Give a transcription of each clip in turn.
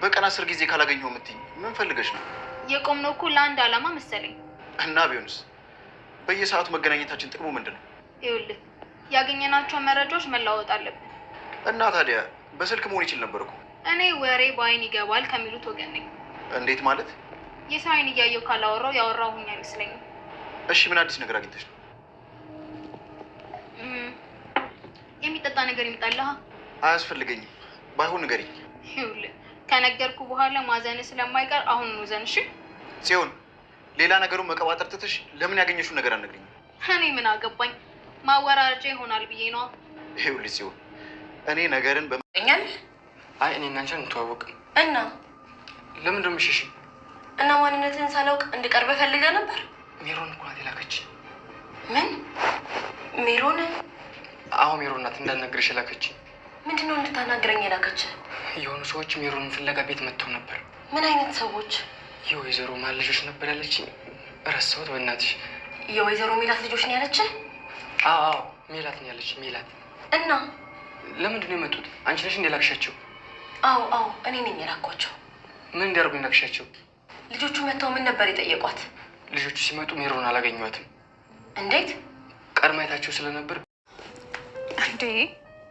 በቀን 10 ጊዜ ካላገኘው የምትይኝ ምን ፈልገሽ ነው? የቆምነው እኮ ለአንድ ዓላማ መሰለኝ። እና ቢሆንስ በየሰዓቱ መገናኘታችን ጥቅሙ ምንድን ነው? ይኸውልህ ያገኘናቸው መረጃዎች መለዋወጥ አለብን። እና ታዲያ በስልክ መሆን ይችል ነበር እኮ። እኔ ወሬ በአይን ይገባል ከሚሉት ወገን ነኝ። እንዴት ማለት? የሰው አይን እያየው ካላወራው ያወራሁኝ አይመስለኝም። እሺ ምን አዲስ ነገር አግኝተሽ ነው? የሚጠጣ ነገር ይምጣልህ። አያስፈልገኝም። ባይሆን ንገሪኝ። ይኸውልህ ከነገርኩ በኋላ ማዘን ስለማይቀር አሁን ነው ዘን። እሺ ጽዮን፣ ሌላ ነገሩን መቀባጠር ትተሽ ለምን ያገኘሽውን ነገር አልነግሪኝም? እኔ ምን አገባኝ? ማወራረጃ ይሆናል ብዬ ነው። ይኸውልሽ ጽዮን፣ እኔ ነገርን በመኛል አይ እኔ እና አንቺ እንተዋወቅም እና ለምን ደምሽሽ? እና ማንነትን ሳላውቅ እንድቀርብ ፈልገህ ነበር? ሜሮን እኮ ናት የላከች። ምን ሜሮን? አዎ ሜሮን ናት እንዳልነግርሽ የላከች። ምንድነው እንድታናግረኝ የላከች? የሆኑ ሰዎች ሜሮንን ፍለጋ ቤት መጥተው ነበር። ምን አይነት ሰዎች? የወይዘሮ ማን ልጆች ነበር ያለችኝ። ረሳሁት በእናትሽ። የወይዘሮ ሜላት ልጆች ነው ያለች? አዎ ሜላት ነው ያለች። ሜላት እና ለምንድን ነው የመጡት? አንቺ ነሽ እንደ ላክሻቸው? አዎ እኔ ነኝ የላኳቸው። ምን እንዲያደርጉ ላክሻቸው? ልጆቹ መጥተው ምን ነበር የጠየቋት? ልጆቹ ሲመጡ ሜሮን አላገኟትም። እንዴት? ቀድማ አይታቸው ስለነበር። እንዴ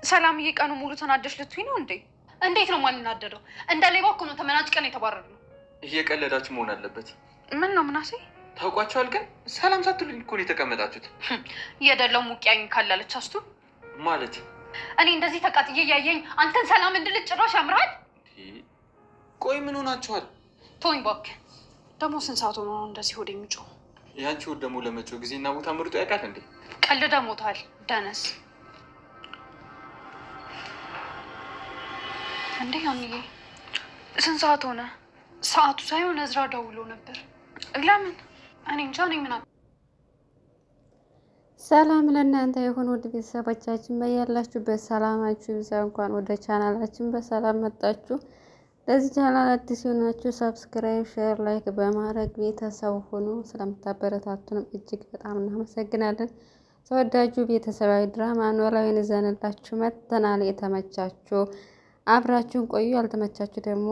ሰላምዬ፣ ቀኑ ሙሉ ተናደሽ ልትይ ነው እንዴ? እንዴት ነው ማንናደደው? እንደ ሌባ እኮ ነው ተመናጭቀን የተባረርነው። እየቀለዳችሁ መሆን አለበት። ምን ነው ምናሴ? ታውቋቸዋል ግን ሰላም ሳትሉኝ እኮ ነው የተቀመጣችሁት። የደለው ሙቂያኝ ካላለች አስቱ ማለት እኔ እንደዚህ ተቃጥዬ እያየኝ አንተን ሰላም እንድልት ጭራሽ ያምራል። ቆይ ምን ሆናችኋል? ተወኝ እባክህ። ደግሞ ስንት ሰዓት ሆኖ ነው እንደዚህ ሆድ የሚጮህ? ያንቺ ሆድ ደግሞ ለመጪው ጊዜና ቦታ ምርጦ ያውቃል እንዴ? ቀልደ ሞታል ደነስ እንዴ። አንዬ ስንት ሰዓት ሆነ? ሰዓቱ ሳይሆን እዝራ ደውሎ ነበር። ለምን? እኔ እንጃ። እኔ ምን ሰላም ለእናንተ የሆኑ ውድ ቤተሰቦቻችን በያላችሁበት ሰላማችሁ ይብዛ። እንኳን ወደ ቻናላችን በሰላም መጣችሁ። ለዚህ ቻናል አዲስ የሆናችሁ ሰብስክራይብ፣ ሼር፣ ላይክ በማድረግ ቤተሰብ ሆኑ። ስለምታበረታቱንም እጅግ በጣም እናመሰግናለን። ተወዳጁ ቤተሰባዊ ድራማ ኖላዊን ይዘንላችሁ መጥተናል። የተመቻችሁ አብራችሁን ቆዩ፣ ያልተመቻችሁ ደግሞ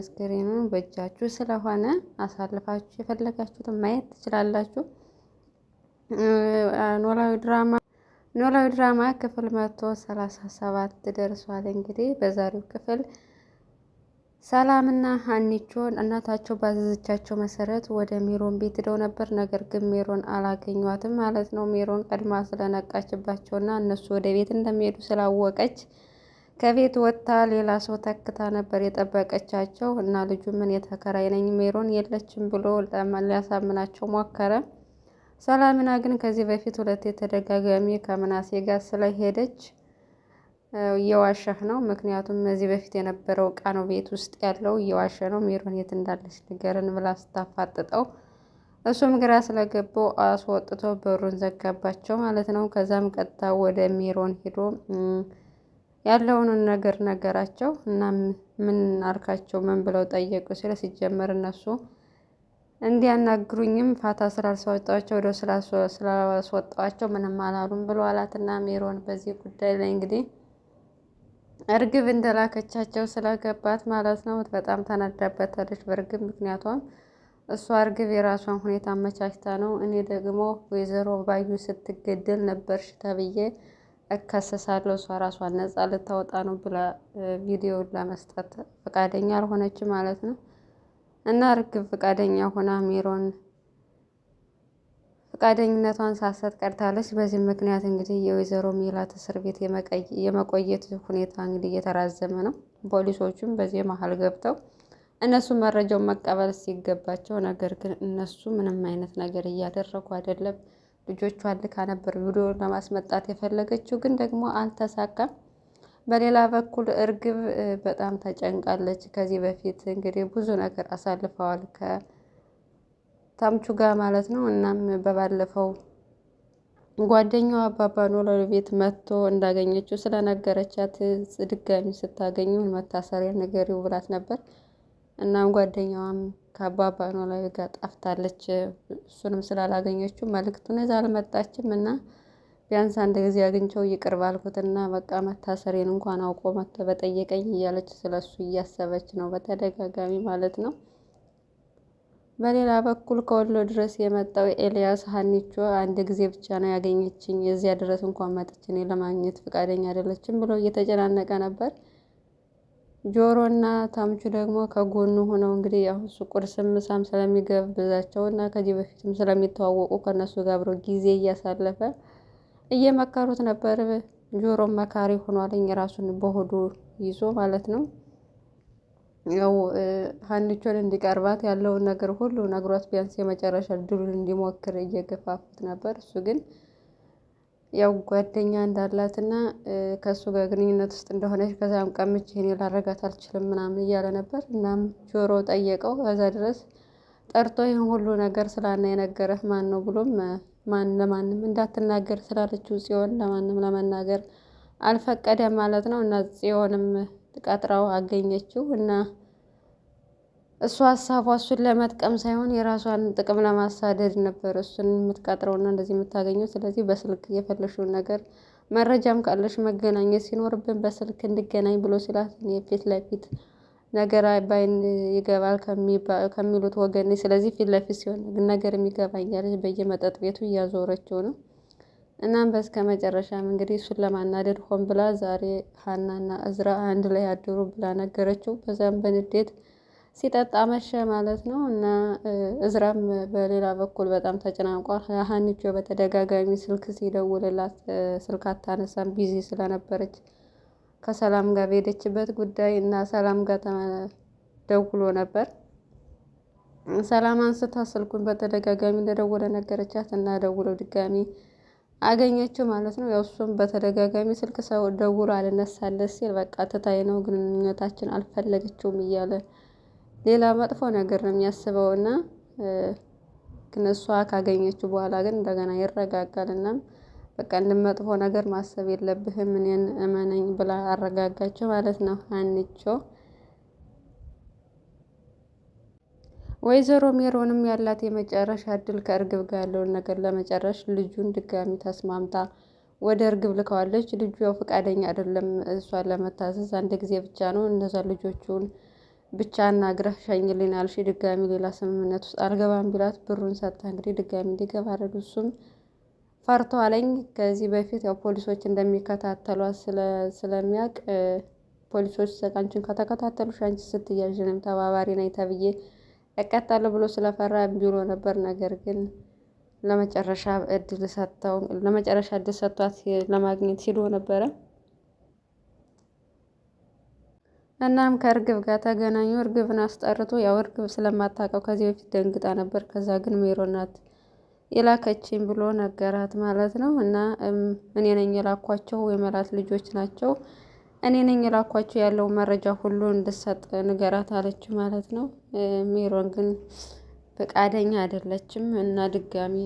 ስክሪኑን በእጃችሁ ስለሆነ አሳልፋችሁ የፈለጋችሁትን ማየት ትችላላችሁ። ኖላዊ ድራማ ክፍል 137 ደርሷል። እንግዲህ በዛሬው ክፍል ሰላምና ሀኒቾ እናታቸው ባዘዘቻቸው መሰረት ወደ ሜሮን ቤት ሄደው ነበር። ነገር ግን ሜሮን አላገኟትም ማለት ነው። ሜሮን ቀድማ ስለነቃችባቸውና እነሱ ወደ ቤት እንደሚሄዱ ስላወቀች ከቤት ወጥታ ሌላ ሰው ተክታ ነበር የጠበቀቻቸው እና ልጁ ምን የተከራይ ነኝ ሜሮን የለችም ብሎ ሊያሳምናቸው ሞከረ። ሰላምና ግን ከዚህ በፊት ሁለት የተደጋጋሚ ከምናሴ ጋር ስለሄደች እየዋሸህ ነው፣ ምክንያቱም ከዚህ በፊት የነበረው እቃ ነው ቤት ውስጥ ያለው፣ እየዋሸ ነው፣ ሜሮን የት እንዳለች ንገረን ብላ ስታፋጥጠው እሱም ግራ ስለገባው አስወጥቶ በሩን ዘጋባቸው ማለት ነው። ከዛም ቀጥታ ወደ ሜሮን ሄዶ ያለውን ነገር ነገራቸው እና ምን አልካቸው ምን ብለው ጠየቁ ሲል ሲጀመር እነሱ እንዲያናግሩኝም ፋታ ስላልሰወጣቸው ወደ ስላስወጣቸው ምንም አላሉም ብሎ አላትና ሜሮን በዚህ ጉዳይ ላይ እንግዲህ እርግብ እንደላከቻቸው ስለገባት ማለት ነው በጣም ተናዳበታለች በእርግብ። ምክንያቱም እሷ እርግብ የራሷን ሁኔታ አመቻችታ ነው እኔ ደግሞ ወይዘሮ ባዩ ስትገደል ነበርሽ ተብዬ እከሰሳለሁ እሷ ራሷን ነጻ ልታወጣ ነው ብላ ቪዲዮውን ለመስጠት ፈቃደኛ አልሆነችም ማለት ነው። እና እርግብ ፈቃደኛ ሆና ሜሮን ፈቃደኝነቷን ሳትሰጥ ቀርታለች። በዚህ ምክንያት እንግዲህ የወይዘሮ ሜላት እስር ቤት የመቆየት ሁኔታ እንግዲህ እየተራዘመ ነው። ፖሊሶቹም በዚህ መሀል ገብተው እነሱ መረጃውን መቀበል ሲገባቸው፣ ነገር ግን እነሱ ምንም አይነት ነገር እያደረጉ አይደለም። ልጆቿን ልካ ነበር ቪዲዮ ለማስመጣት የፈለገችው ግን ደግሞ አልተሳካም። በሌላ በኩል እርግብ በጣም ተጨንቃለች። ከዚህ በፊት እንግዲህ ብዙ ነገር አሳልፈዋል ከተምቹ ጋር ማለት ነው። እናም በባለፈው ጓደኛዋ አባባ ኖላዊ ቤት መጥቶ እንዳገኘችው ስለነገረቻት ድጋሚ ስታገኙ መታሰሪያ ንገሪው ብላት ነበር። እናም ጓደኛዋም ከአባባ ኖላዊ ጋር ጠፍታለች። እሱንም ስላላገኘችው መልእክቱን ይዛ አልመጣችም እና ቢያንስ አንድ ጊዜ አግኝቸው ይቅር ባልኩትና በቃ መታሰሬን እንኳን አውቆ መጥቶ በጠየቀኝ እያለች ስለሱ እያሰበች ነው በተደጋጋሚ ማለት ነው። በሌላ በኩል ከወሎ ድረስ የመጣው ኤልያስ ሀኒቾ አንድ ጊዜ ብቻ ነው ያገኘችኝ፣ የዚያ ድረስ እንኳን መጥቼ እኔ ለማግኘት ፈቃደኛ አይደለችም ብሎ እየተጨናነቀ ነበር። ጆሮና ታምቹ ደግሞ ከጎኑ ሆነው እንግዲህ ያው እሱ ቁርስም ምሳም ስለሚገብዛቸው እና ከዚህ በፊትም ስለሚተዋወቁ ከነሱ ጋር አብሮ ጊዜ እያሳለፈ እየመከሩት ነበር። ጆሮም መካሪ ሆኗልኝ ራሱን በሆዱ ይዞ ማለት ነው። ያው ሀኒቾን እንዲቀርባት ያለውን ነገር ሁሉ ነግሯት ቢያንስ የመጨረሻ ድሉን እንዲሞክር እየገፋፉት ነበር። እሱ ግን ያው ጓደኛ እንዳላትና ከእሱ ጋር ግንኙነት ውስጥ እንደሆነች ከዛም ቀምቼ እኔ ላረጋት አልችልም ምናምን እያለ ነበር። እናም ጆሮ ጠየቀው። ከዛ ድረስ ጠርቶ ይህን ሁሉ ነገር ስላና የነገረህ ማን ነው ብሎም ለማንም እንዳትናገር ስላለችው ጽዮን ለማንም ለመናገር አልፈቀደም ማለት ነው። እና ጽዮንም ቀጥራው አገኘችው እና እሱ ሀሳቧ እሱን ለመጥቀም ሳይሆን የራሷን ጥቅም ለማሳደድ ነበር እሱን የምትቀጥረውና እንደዚህ የምታገኘው። ስለዚህ በስልክ የፈለሽውን ነገር መረጃም ካለሽ መገናኘት ሲኖርብን በስልክ እንድገናኝ ብሎ ሲላት እኔ ፊት ለፊት ነገር ባይን ይገባል ከሚሉት ወገን፣ ስለዚህ ፊት ለፊት ሲሆን ነገር የሚገባኝ ያለች በየመጠጥ ቤቱ እያዞረችው ነው። እናም በስከ መጨረሻም እንግዲህ እሱን ለማናደድ ሆን ብላ ዛሬ ሀናና እዝራ አንድ ላይ አድሩ ብላ ነገረችው። በዛም በንዴት ሲጠጣ መሸ ማለት ነው። እና እዝራም በሌላ በኩል በጣም ተጨናንቋል። ሀኒቾ በተደጋጋሚ ስልክ ሲደውልላት ስልክ አታነሳም፣ ቢዚ ስለነበረች ከሰላም ጋር በሄደችበት ጉዳይ እና ሰላም ጋር ደውሎ ነበር። ሰላም አንስታ ስልኩን በተደጋጋሚ እንደደወለ ነገረቻት እና ደውለው ድጋሚ አገኘችው ማለት ነው። ያው እሱም በተደጋጋሚ ስልክ ሰው ደውሎ አልነሳለት ሲል በቃ ትታይ ነው ግንኙነታችን አልፈለገችውም እያለ ሌላ መጥፎ ነገር ነው የሚያስበው እና ግን እሷ ካገኘችው በኋላ ግን እንደገና ይረጋጋል። እና በቃ እንደመጥፎ ነገር ማሰብ የለብህም እኔን እመነኝ ብላ አረጋጋቸው ማለት ነው ሀኒቾ። ወይዘሮ ሜሮንም ያላት የመጨረሻ እድል ከእርግብ ጋር ያለውን ነገር ለመጨረሽ ልጁን ድጋሚ ተስማምታ ወደ እርግብ ልከዋለች። ልጁ ያው ፈቃደኛ አይደለም እሷን ለመታዘዝ፣ አንድ ጊዜ ብቻ ነው እነዛ ልጆቹን ብቻ አናግረህ ሸኝልኝ አልሽ፣ ድጋሚ ሌላ ስምምነት ውስጥ አልገባም ቢላት ብሩን ሰጥታ እንግዲህ ድጋሚ እንዲገባ አደረግ። እሱም ፈርቷለኝ ከዚህ በፊት ያው ፖሊሶች እንደሚከታተሏት ስለሚያውቅ ፖሊሶች አንቺን ከተከታተሉሽ አንቺ ስትያዥ እኔም ተባባሪ ነኝ ተብዬ እቀጣለሁ ብሎ ስለፈራ ቢሮ ነበር። ነገር ግን ለመጨረሻ እድል ሰጥቷት ለማግኘት ሲሉ ነበረ። እናም ከእርግብ ጋር ተገናኙ። እርግብን አስጠርቶ ያው እርግብ ስለማታውቀው ከዚህ በፊት ደንግጣ ነበር። ከዛ ግን ሜሮን ናት የላከችኝ ብሎ ነገራት ማለት ነው። እና እኔ ነኝ የላኳቸው የመላት ልጆች ናቸው፣ እኔ ነኝ የላኳቸው ያለው መረጃ ሁሉ እንድሰጥ ንገራት አለችው ማለት ነው። ሜሮን ግን ፈቃደኛ አይደለችም እና ድጋሚ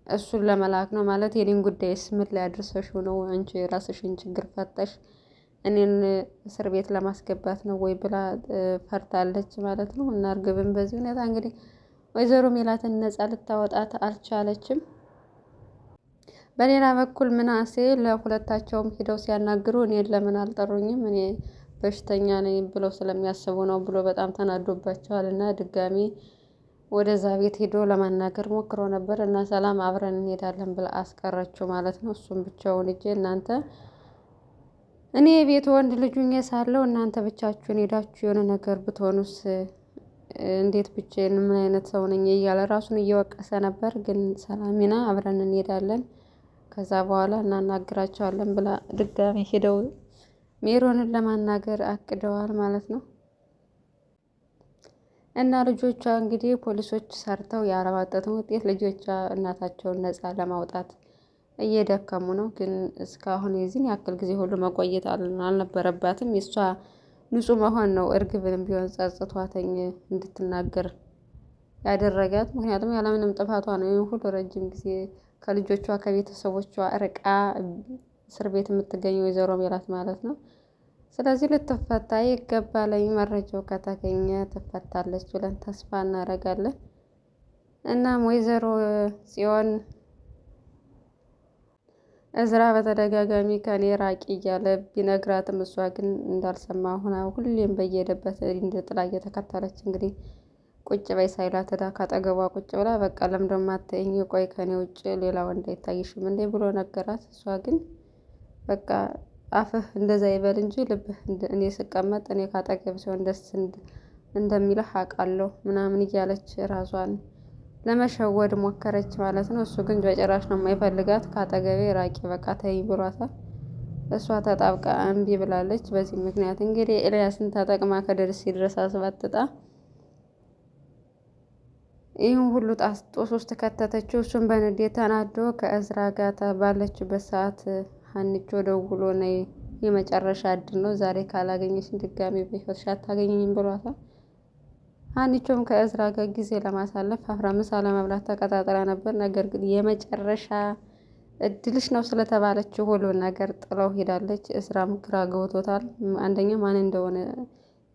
እሱን ለመላክ ነው ማለት የኔን ጉዳይስ ምን ላይ አድርሰሽው ነው አንቺ የራስሽን ችግር ፈተሽ እኔን እስር ቤት ለማስገባት ነው ወይ ብላ ፈርታለች ማለት ነው። እና እርግብን በዚህ ሁኔታ እንግዲህ ወይዘሮ ሜላትን ነፃ ልታወጣት አልቻለችም። በሌላ በኩል ምናሴ ለሁለታቸውም ሂደው ሲያናግሩ እኔን ለምን አልጠሩኝም እኔ በሽተኛ ነኝ ብለው ስለሚያስቡ ነው ብሎ በጣም ተናዶባቸዋል። እና ድጋሚ ወደዛ ቤት ሄዶ ለማናገር ሞክሮ ነበር እና ሰላም አብረን እንሄዳለን ብላ አስቀረችው ማለት ነው። እሱም ብቻውን እጄ እናንተ እኔ የቤት ወንድ ልጁኝ ሳለው እናንተ ብቻችሁን ሄዳችሁ የሆነ ነገር ብትሆኑስ እንዴት ብቻዬን ምን አይነት ሰው ነኝ እያለ ራሱን እየወቀሰ ነበር። ግን ሰላሚና አብረን እንሄዳለን ከዛ በኋላ እናናግራቸዋለን ብላ ድጋሚ ሄደው ሜሮንን ለማናገር አቅደዋል ማለት ነው። እና ልጆቿ እንግዲህ ፖሊሶች ሰርተው ያለማጠቱን ውጤት ልጆቿ እናታቸውን ነፃ ለማውጣት እየደከሙ ነው። ግን እስካሁን የዚህን ያክል ጊዜ ሁሉ መቆየት አልነበረባትም። የእሷ ንጹህ መሆን ነው እርግብንም ቢሆን ጸጽቷተኝ እንድትናገር ያደረጋት። ምክንያቱም ያለምንም ጥፋቷ ነው ይህን ሁሉ ረጅም ጊዜ ከልጆቿ ከቤተሰቦቿ ርቃ እስር ቤት የምትገኘው ወይዘሮ ሜላት ማለት ነው። ስለዚህ ልትፈታ ይገባለኝ። መረጃው ከተገኘ ትፈታለች ብለን ተስፋ እናደርጋለን። እናም ወይዘሮ ጽዮን እዝራ በተደጋጋሚ ከኔ ራቂ እያለ ቢነግራትም እሷ ግን እንዳልሰማ ሆና ሁሌም በየሄደበት እንደ ጥላ እየተከተለች እንግዲህ ቁጭ በይ ሳይላት ሄዳ ካጠገቧ ቁጭ ብላ በቃ ለምንድን ነው የማታይኝ? ቆይ ከኔ ውጭ ሌላ ወንድ አይታይሽም እንዴ ብሎ ነገራት። እሷ ግን በቃ አፍህ እንደዛ ይበል እንጂ ልብህ እኔ ስቀመጥ እኔ ካጠገብ ሲሆን ደስ እንደሚልህ አውቃለሁ ምናምን እያለች ራሷን ለመሸወድ ሞከረች ማለት ነው። እሱ ግን በጭራሽ ነው የማይፈልጋት። ካጠገቤ ራቂ በቃ ተይ ብሏታል። እሷ ተጣብቃ እምቢ ብላለች። በዚህ ምክንያት እንግዲህ ኤልያስን ተጠቅማ ከደርሲ ድረስ አስባጥጣ ይህን ሁሉ ጦስ ውስጥ ከተተችው። እሱን በንዴት ተናዶ ከእዝራ ጋር ባለችበት ሰዓት ሀኒቾ ደውሎ ነይ የመጨረሻ እድል ነው ዛሬ ካላገኘሽን ድጋሚ በሕይወትሽ አታገኘኝም ብሏታል። ሀኒቾም ከእዝራ ጋር ጊዜ ለማሳለፍ አፍራ ምሳ ለመብላት ተቀጣጥራ ነበር። ነገር ግን የመጨረሻ እድልሽ ነው ስለተባለችው ሁሉ ነገር ጥለው ሄዳለች። እዝራም ግራ ገብቶታል። አንደኛ ማን እንደሆነ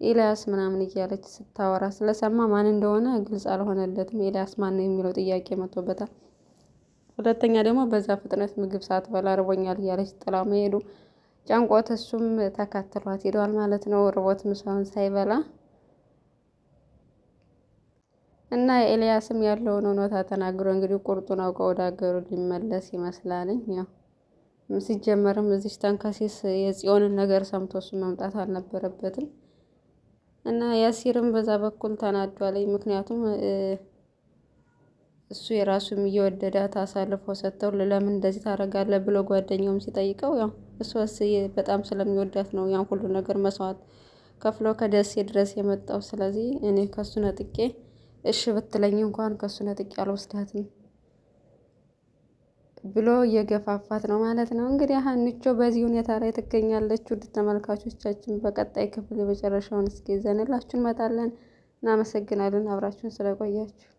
ኤልያስ ምናምን እያለች ስታወራ ስለሰማ ማን እንደሆነ ግልጽ አልሆነለትም። ኤልያስ ማን ነው የሚለው ጥያቄ መጥቶበታል። ሁለተኛ ደግሞ በዛ ፍጥነት ምግብ ሳትበላ ርቦኛል እያለች ጥላው መሄዱ ጨንቆት እሱም ተከትሏት ሄዷል ማለት ነው። ርቦት ምሳውን ሳይበላ እና ኤልያስም ያለውን እውነታ ተናግሮ እንግዲህ ቁርጡን አውቀው ወደ ሀገሩ ሊመለስ ይመስላልኝ። ያው ሲጀመርም እዚህ ተንከሲስ የጽዮንን ነገር ሰምቶ እሱ መምጣት አልነበረበትም። እና ያሲርም በዛ በኩል ተናዷል። ምክንያቱም እሱ የራሱም እየወደዳት አሳልፎ ሰጥተው ለምን እንደዚህ ታደርጋለህ ብሎ ጓደኛውም ሲጠይቀው ያው እሷስ በጣም ስለሚወዳት ነው ያን ሁሉ ነገር መስዋዕት ከፍሎ ከደሴ ድረስ የመጣው። ስለዚህ እኔ ከሱ ነጥቄ እሺ ብትለኝ እንኳን ከሱ ነጥቄ አልወስዳትም ብሎ እየገፋፋት ነው ማለት ነው። እንግዲህ ሀኒቾ በዚህ ሁኔታ ላይ ትገኛለች። ውድ ተመልካቾቻችን በቀጣይ ክፍል የመጨረሻውን እስኪ ይዘንላችሁ እንመጣለን። እናመሰግናለን አብራችሁን ስለቆያችሁ።